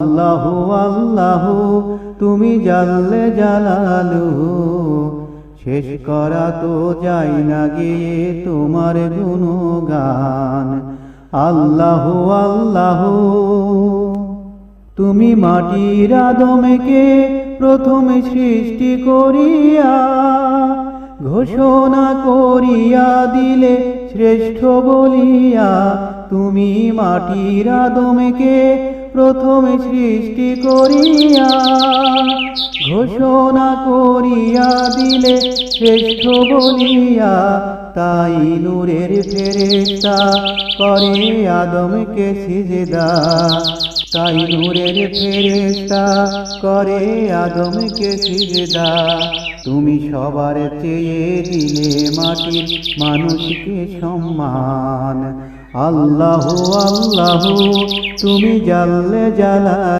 আল্লাহু আল্লাহু তুমি জাল্লে জালালুহু, শেষ করা তো যায় না গিয়ে তোমার গুণগান। আল্লাহু আল্লাহু তুমি মাটির আদমকে প্রথমে সৃষ্টি করিয়া ঘোষণা করিয়া দিলে শ্রেষ্ঠ বলিয়া। তুমি মাটির আদমকে প্রথমে সৃষ্টি করিয়া ঘোষণা করিয়া দিলে শ্রেষ্ঠ বলিয়া। তাই নূরের ফেরেশতা করে আদমকে সিজদা, তাই নূরের ফেরেশতা করে আদমকে সিজদা। তুমি সবার চেয়ে দিলে মাটির মানুষকে সম্মান। আল্লাহু আল্লাহু তুমি জাল্লে জালাল।